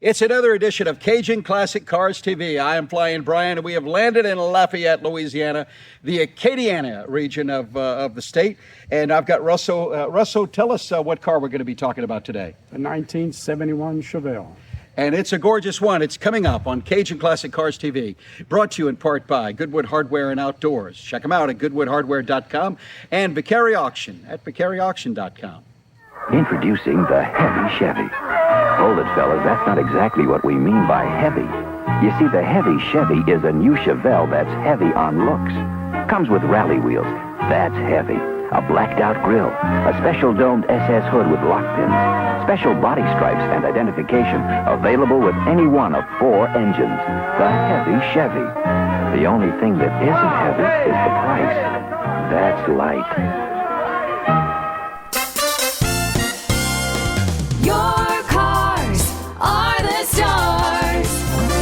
It's another edition of Cajun Classic Cars TV. I am Flying Brian, and we have landed in Lafayette, Louisiana, the Acadiana region of the state. And I've got Russell. Russell, tell us what car we're going to be talking about today. A 1971 Chevelle. And it's a gorgeous one. It's coming up on Cajun Classic Cars TV, brought to you in part by Goodwood Hardware and Outdoors. Check them out at goodwoodhardware.com and Vicari Auction at vicariauction.com. Introducing the heavy Chevy. Hold it, fellas, that's not exactly what we mean by heavy. You see, the heavy Chevy is a new Chevelle that's heavy on looks. Comes with rally wheels. That's heavy. A blacked-out grille. A special domed SS hood with lock pins. Special body stripes and identification. Available with any one of 4 engines. The heavy Chevy. The only thing that isn't heavy is the price. That's light. Your cars are the stars.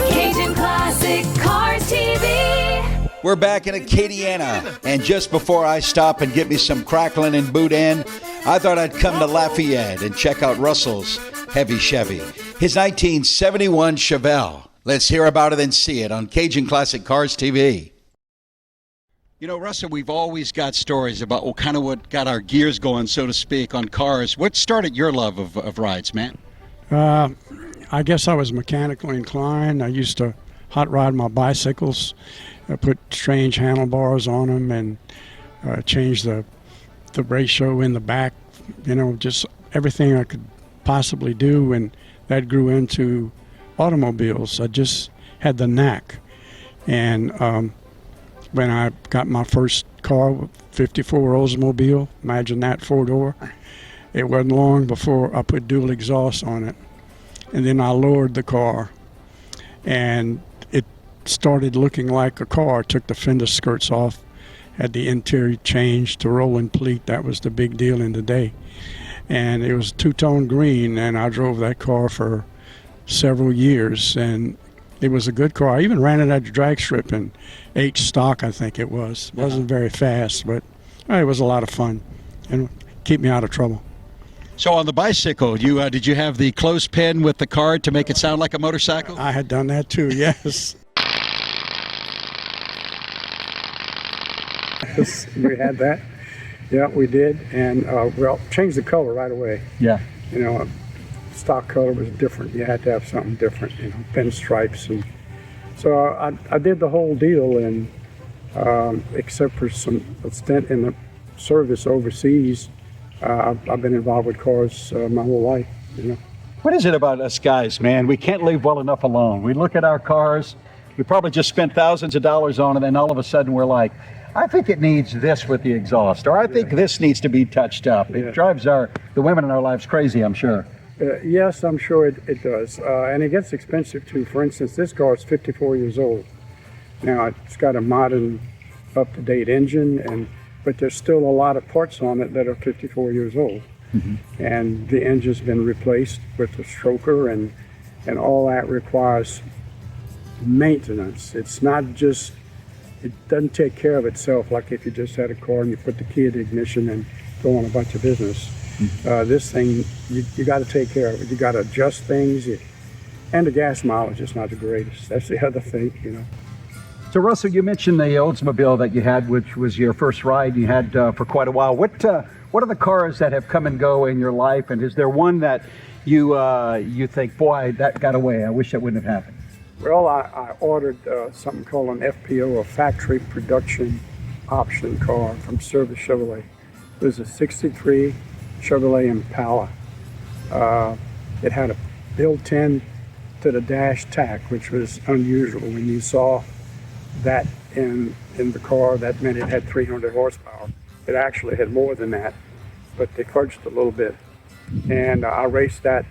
Cajun Classic Cars TV. We're back in Acadiana, and just before I stop and get me some crackling and boudin, I thought I'd come to Lafayette and check out Russell's heavy Chevy, his 1971 Chevelle. Let's hear about it and see it on Cajun Classic Cars TV. You know, Russell, we've always got stories about what got our gears going, so to speak, on cars. What started your love of rides, man? I guess I was mechanically inclined. I used to hot rod my bicycles. I put strange handlebars on them and change the ratio in the back. You know, just everything I could possibly do, and that grew into automobiles. I just had the knack. And when I got my first car, 54 Oldsmobile, imagine that, 4-door, it wasn't long before I put dual exhaust on it. And then I lowered the car, and it started looking like a car. Took the fender skirts off, had the interior changed to rolling pleat. That was the big deal in the day. And it was two-tone green, and I drove that car for several years, and it was a good car. I even ran it at the drag strip in H stock, I think it was. It wasn't very fast, but it was a lot of fun and keep me out of trouble. So on the bicycle, did you have the clothespin with the card to make it sound like a motorcycle? I had done that too, yes. We had that. Yeah, we did. And, changed the color right away. Yeah. You know, stock color was different. You had to have something different, you know, pinstripes. And so I did the whole deal, and except for a stint in the service overseas, I've been involved with cars my whole life, you know. What is it about us guys, man? We can't leave well enough alone. We look at our cars, we probably just spent thousands of dollars on it, and all of a sudden we're like, I think it needs this with the exhaust, or I think this needs to be touched up. It drives the women in our lives crazy, I'm sure. Yes, I'm sure it does. And it gets expensive too. For instance, this car is 54 years old. Now, it's got a modern, up-to-date engine, but there's still a lot of parts on it that are 54 years old. Mm-hmm. And the engine's been replaced with a stroker, and all that requires maintenance. It's not just, it doesn't take care of itself like if you just had a car and you put the key in the ignition and go on a bunch of business. This thing, you got to take care of it. You got to adjust things, and the gas mileage is not the greatest. That's the other thing, you know. So Russell, you mentioned the Oldsmobile that you had, which was your first ride you had for quite a while. What are the cars that have come and go in your life, and is there one that you think, boy, that got away, I wish that wouldn't have happened? Well, I ordered something called an FPO, a factory production option car from Service Chevrolet. It was a 63 Chevrolet Impala. It had a built-in to the dash tack, which was unusual. When you saw that in the car, that meant it had 300 horsepower. It actually had more than that, but they fudged a little bit. And I raced that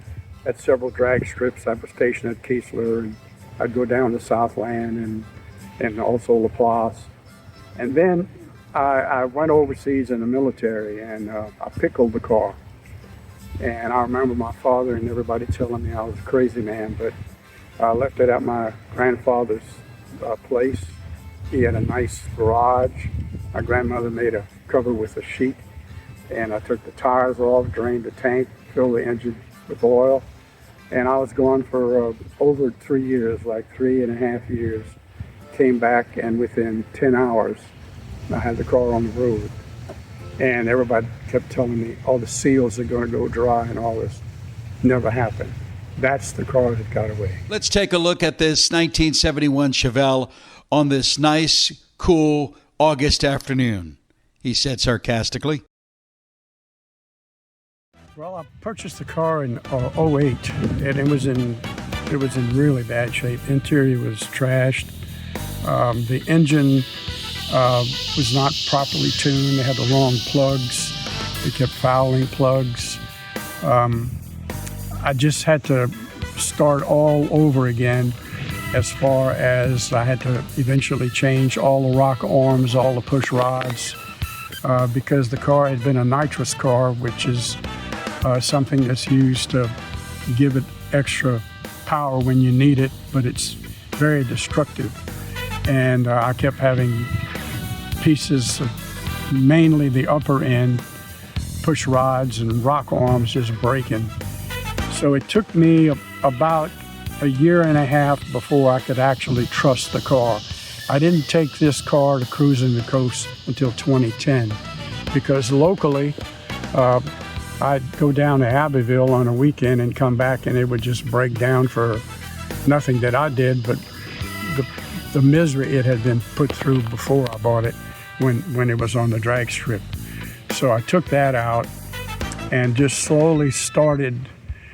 at several drag strips. I was stationed at Keesler, and I'd go down to Southland and also Laplace. And then I went overseas in the military, and I pickled the car. And I remember my father and everybody telling me I was a crazy man, but I left it at my grandfather's place. He had a nice garage. My grandmother made a cover with a sheet, and I took the tires off, drained the tank, filled the engine with oil, And I was gone for over 3 years, like 3.5 years. Came back, and within 10 hours, I had the car on the road. And everybody kept telling me, all the seals are going to go dry and all this. Never happened. That's the car that got away. Let's take a look at this 1971 Chevelle on this nice, cool August afternoon, he said sarcastically. Well, I purchased the car in '08, and it was in really bad shape. Interior was trashed. The engine was not properly tuned. They had the wrong plugs. They kept fouling plugs. I just had to start all over again, as far as I had to eventually change all the rock arms, all the push rods, because the car had been a nitrous car, which is something that's used to give it extra power when you need it, but it's very destructive. And I kept having pieces of mainly the upper end push rods and rock arms just breaking. So it took me about 1.5 years before I could actually trust the car. I didn't take this car to cruising the coast until 2010, because locally I'd go down to Abbeville on a weekend and come back, and it would just break down for nothing that I did, but the misery it had been put through before I bought it when it was on the drag strip. So I took that out and just slowly started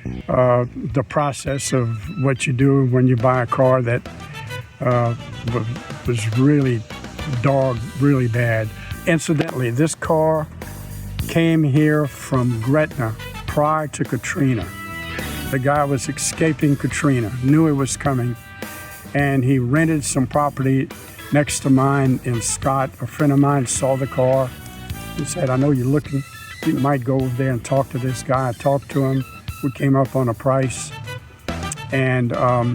the process of what you do when you buy a car that was really dogged really bad. Incidentally, this car came here from Gretna prior to Katrina. The guy was escaping Katrina, knew it was coming, and he rented some property next to mine in Scott. A friend of mine saw the car. He said, I know you're looking. You might go over there and talk to this guy. I talked to him. We came up on a price, and I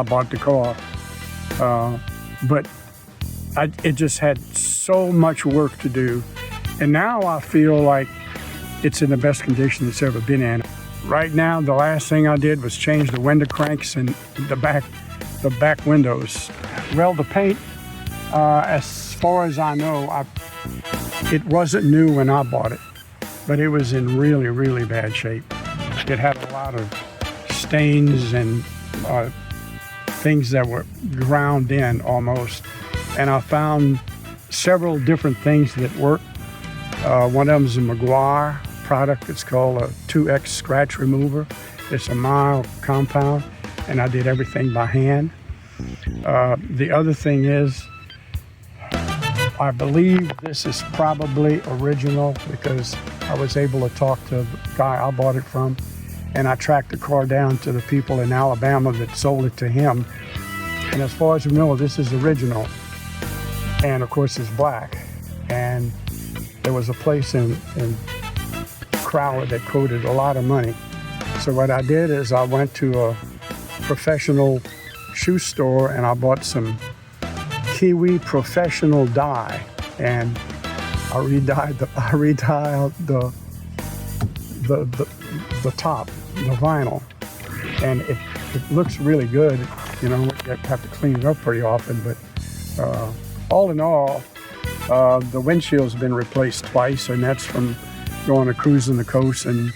bought the car. But it just had so much work to do, and now I feel like it's in the best condition it's ever been in. Right now, the last thing I did was change the window cranks and the back windows. Well, the paint, as far as I know, it wasn't new when I bought it, but it was in really, really bad shape. It had a lot of stains and things that were ground in almost. And I found several different things that work. One of them is a Meguiar product. It's called a 2X scratch remover. It's a mild compound, and I did everything by hand. The other thing is, I believe this is probably original because I was able to talk to the guy I bought it from, and I tracked the car down to the people in Alabama that sold it to him. And as far as we know, this is original. And of course it's black. And there was a place in Crowley that quoted a lot of money. So what I did is I went to a professional shoe store and I bought some Kiwi professional dye, and I redyed the top, the vinyl, and it looks really good. You know, you have to clean it up pretty often, but all in all, the windshield's been replaced twice, and that's from going to cruising the coast and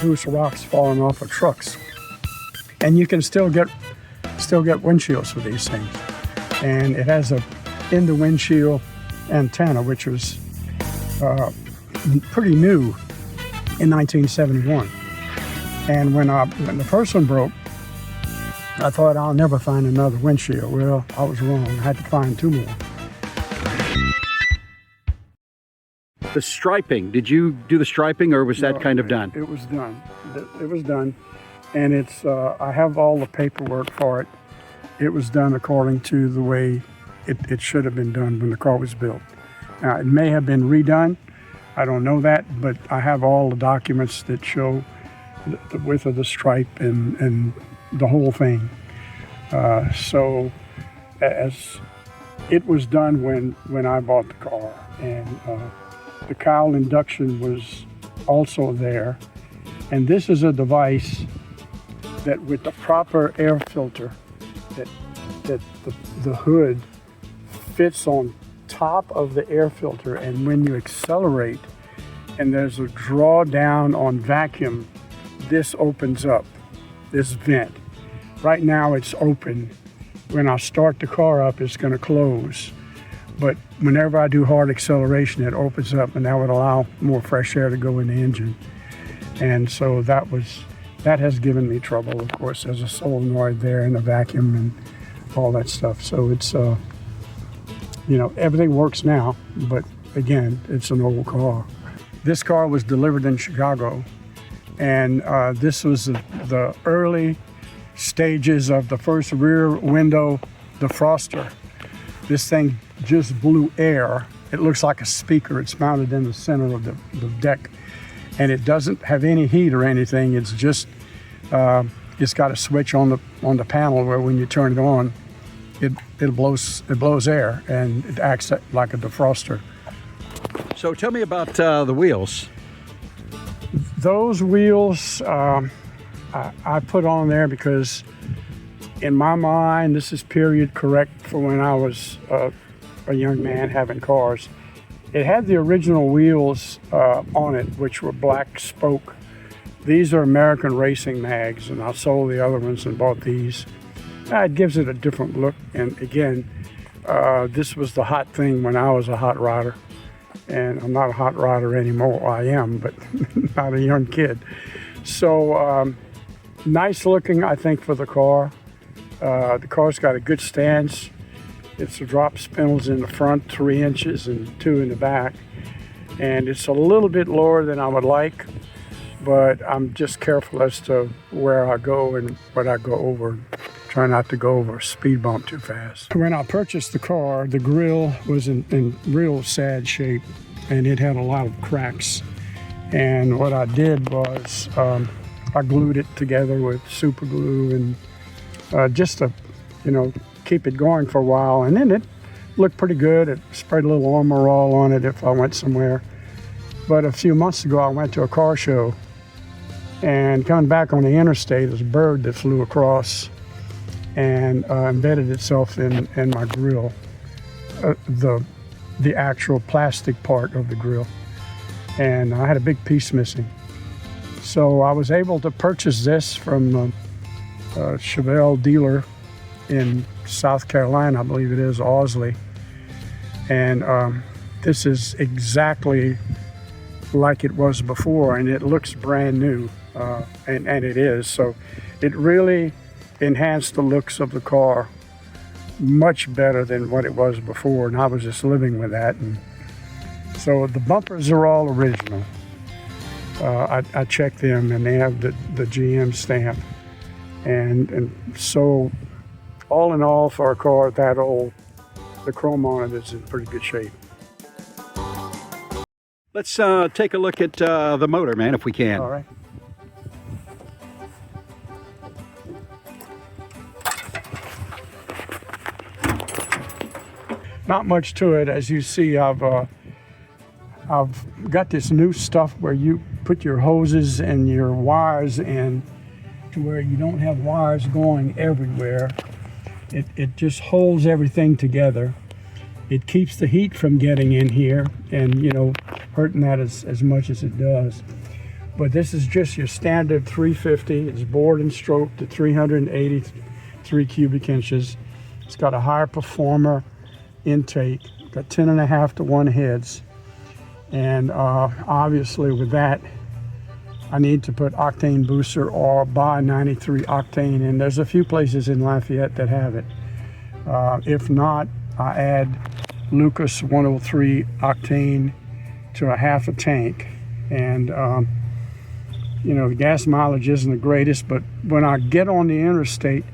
loose rocks falling off of trucks. And you can still get windshields for these things. And it has a in the windshield antenna, which was pretty new in 1971. And when the first one broke, I thought I'll never find another windshield. Well, I was wrong. I had to find 2 more. The striping, did you do the striping, or was that kind of done? It was done. It was done. And it's I have all the paperwork for it. It was done according to the way it should have been done when the car was built. Now, it may have been redone. I don't know that, but I have all the documents that show the width of the stripe and the whole thing. So as it was done when I bought the car, and the cowl induction was also there. And this is a device that with the proper air filter, that the hood fits on top of the air filter, and when you accelerate and there's a drawdown on vacuum, this opens up, this vent. Right now it's open. When I start the car up, it's going to close. But whenever I do hard acceleration, it opens up, and that would allow more fresh air to go in the engine. And so that has given me trouble, of course. There's a solenoid there and a vacuum and all that stuff. So it's, everything works now, but again, it's an old car. This car was delivered in Chicago, and this was the early stages of the first rear window defroster. This thing just blew air. It looks like a speaker. It's mounted in the center of the deck, and it doesn't have any heat or anything. It's just it's got a switch on the panel where when you turn it on, it blows air, and it acts like a defroster. So tell me about the wheels. Those wheels I put on there because in my mind this is period correct for when I was a young man having cars. It had the original wheels on it, which were black spoke. These are American Racing mags, and I sold the other ones and bought these. It gives it a different look, and again, this was the hot thing when I was a hot rodder, and I'm not a hot rodder anymore. I am, but not a young kid. So nice looking, I think, for the car. The car's got a good stance. It's a drop spindles in the front, 3 inches, and 2 in the back. And it's a little bit lower than I would like, but I'm just careful as to where I go and what I go over. Try not to go over a speed bump too fast. When I purchased the car, the grill was in real sad shape, and it had a lot of cracks. And what I did was I glued it together with super glue and just to, keep it going for a while. And then it looked pretty good. It sprayed a little Armor All on it if I went somewhere. But a few months ago, I went to a car show, and coming back on the interstate, there's a bird that flew across and embedded itself in my grill, the actual plastic part of the grill. And I had a big piece missing. So I was able to purchase this from a Chevelle dealer in South Carolina, I believe it is, Ausley. And this is exactly like it was before, and it looks brand new, and it is. So it really enhanced the looks of the car much better than what it was before, and I was just living with that. And so the bumpers are all original. I checked them, and they have the GM stamp. And so all in all, for a car that old, the chrome on it is in pretty good shape. Let's take a look at the motor, man, if we can. All right. Not much to it. As you see, I've got this new stuff where you put your hoses and your wires in to where you don't have wires going everywhere. It just holds everything together. It keeps the heat from getting in here and, hurting that as much as it does. But this is just your standard 350. It's bored and stroked to 383 cubic inches. It's got a higher performer intake, got 10.5 to 1 heads. And obviously with that, I need to put octane booster or buy 93 octane, and there's a few places in Lafayette that have it. If not, I add Lucas 103 octane to a half a tank. And the gas mileage isn't the greatest, but when I get on the interstate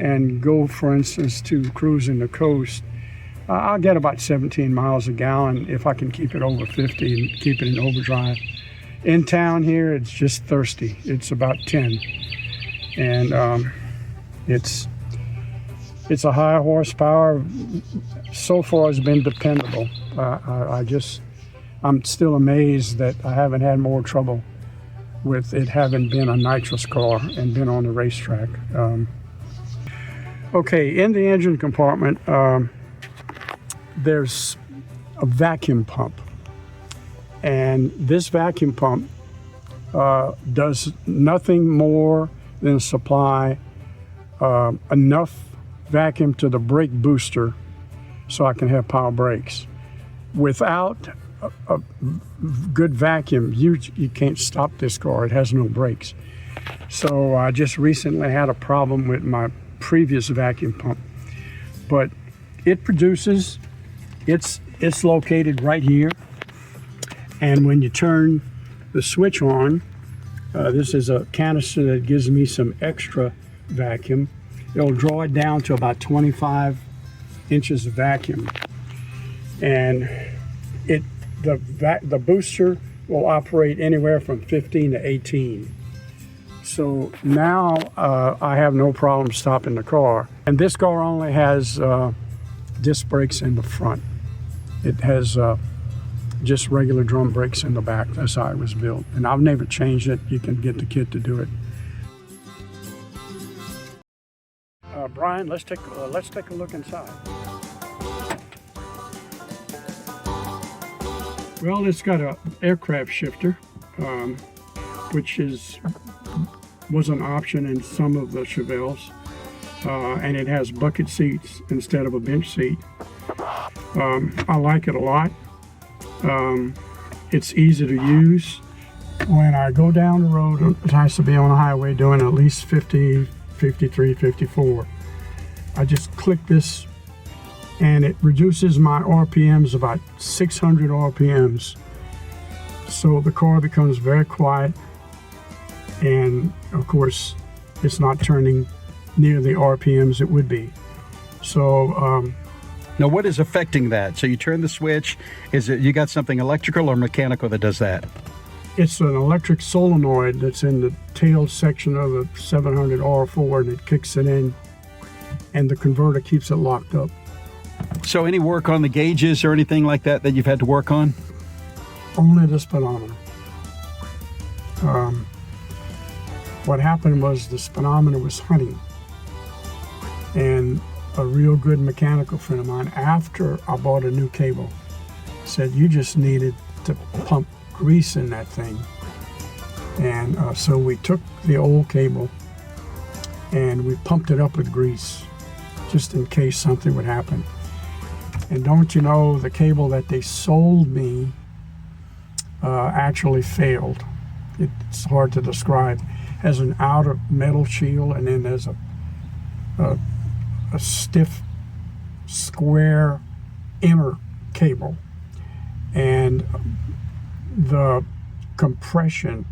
and go, for instance, to cruising the coast, I'll get about 17 miles a gallon if I can keep it over 50 and keep it in overdrive. In town here, it's just thirsty. It's about 10. And it's a high horsepower. So far, it's been dependable. I'm still amazed that I haven't had more trouble with it having been a nitrous car and been on the racetrack. Okay, in the engine compartment, there's a vacuum pump. And this vacuum pump does nothing more than supply enough vacuum to the brake booster so I can have power brakes. Without a good vacuum, you can't stop this car. It has no brakes. So I just recently had a problem with my previous vacuum pump, but it produces, it's located right here. And when you turn the switch on, this is a canister that gives me some extra vacuum. It'll draw it down to about 25 inches of vacuum. And the booster will operate anywhere from 15 to 18. So now I have no problem stopping the car. And this car only has disc brakes in the front. It has just regular drum brakes in the back. That's how it was built. And I've never changed it. You can get the kit to do it. Brian, let's take a look inside. Well, it's got an aircraft shifter, which was an option in some of the Chevelles, and it has bucket seats instead of a bench seat. I like it a lot. It's easy to use. When I go down the road, it has to be on a highway doing at least 50, 53, 54. I just click this and it reduces my RPMs about 600 RPMs. So the car becomes very quiet, and of course it's not turning near the RPMs it would be. So Now, what is affecting that? So you turn the switch. Is it you got something electrical or mechanical that does that? it's an electric solenoid that's in the tail section of the 700 R4, and it kicks it in, and the converter keeps it locked up. So any work on the gauges or anything like that that you've had to work on? Only the speedometer. What happened was the speedometer was hunting, and a real good mechanical friend of mine, after I bought a new cable, said you just needed to pump grease in that thing. And so we took the old cable and we pumped it up with grease just in case something would happen. And don't you know, the cable that they sold me actually failed. It's hard to describe. Has an outer metal shield, and then there's a stiff square inner cable, and the compression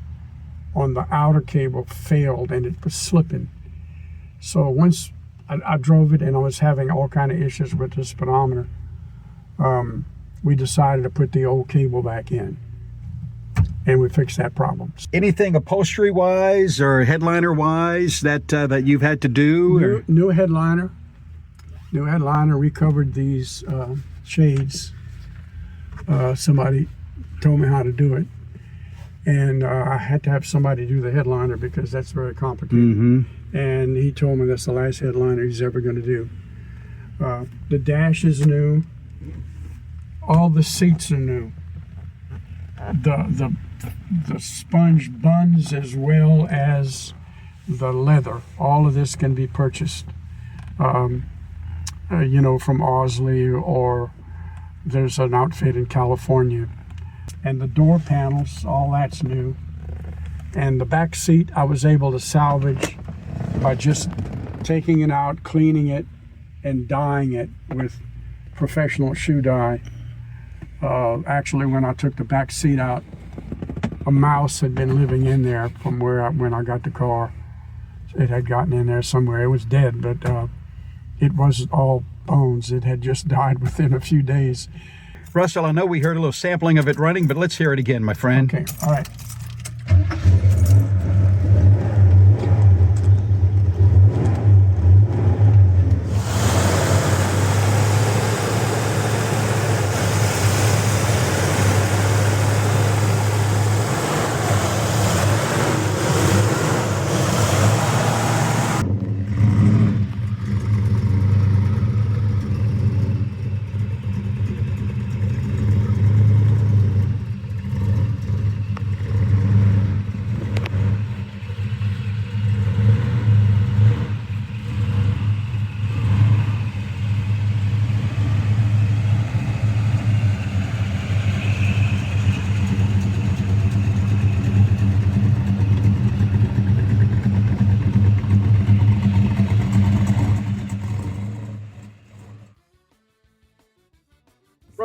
on the outer cable failed and it was slipping. So once I drove it and I was having all kind of issues with the speedometer, we decided to put the old cable back in, and we fixed that problem. Anything upholstery wise or headliner wise that that you've had to do? New headliner. We covered these shades. Somebody told me how to do it, and I had to have somebody do the headliner because that's very complicated. Mm-hmm. And he told me that's the last headliner he's ever going to do. The dash is new. All the seats are new. The sponge buns as well as the leather. All of this can be purchased, from Osley, or there's an outfit in California. And the door panels, all that's new. And the back seat I was able to salvage by just taking it out, cleaning it, and dyeing it with professional shoe dye. Actually, when I took the back seat out, a mouse had been living in there from when I got the car. It had gotten in there somewhere. It was dead, but it wasn't all bones. It had just died within a few days. Russell, I know we heard a little sampling of it running, but let's hear it again, my friend. Okay, all right.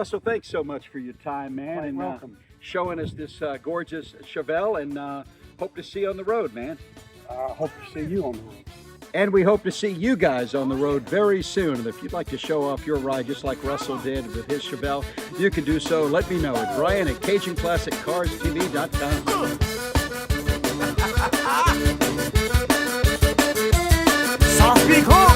Russell, thanks so much for your time, man. Quite and welcome. Showing us this gorgeous Chevelle, and hope to see you on the road, man. Hope to see you on the road. And we hope to see you guys on the road very soon. And if you'd like to show off your ride just like Russell did with his Chevelle, you can do so. Let me know at Brian at CajunClassicCarsTV.com. Soft because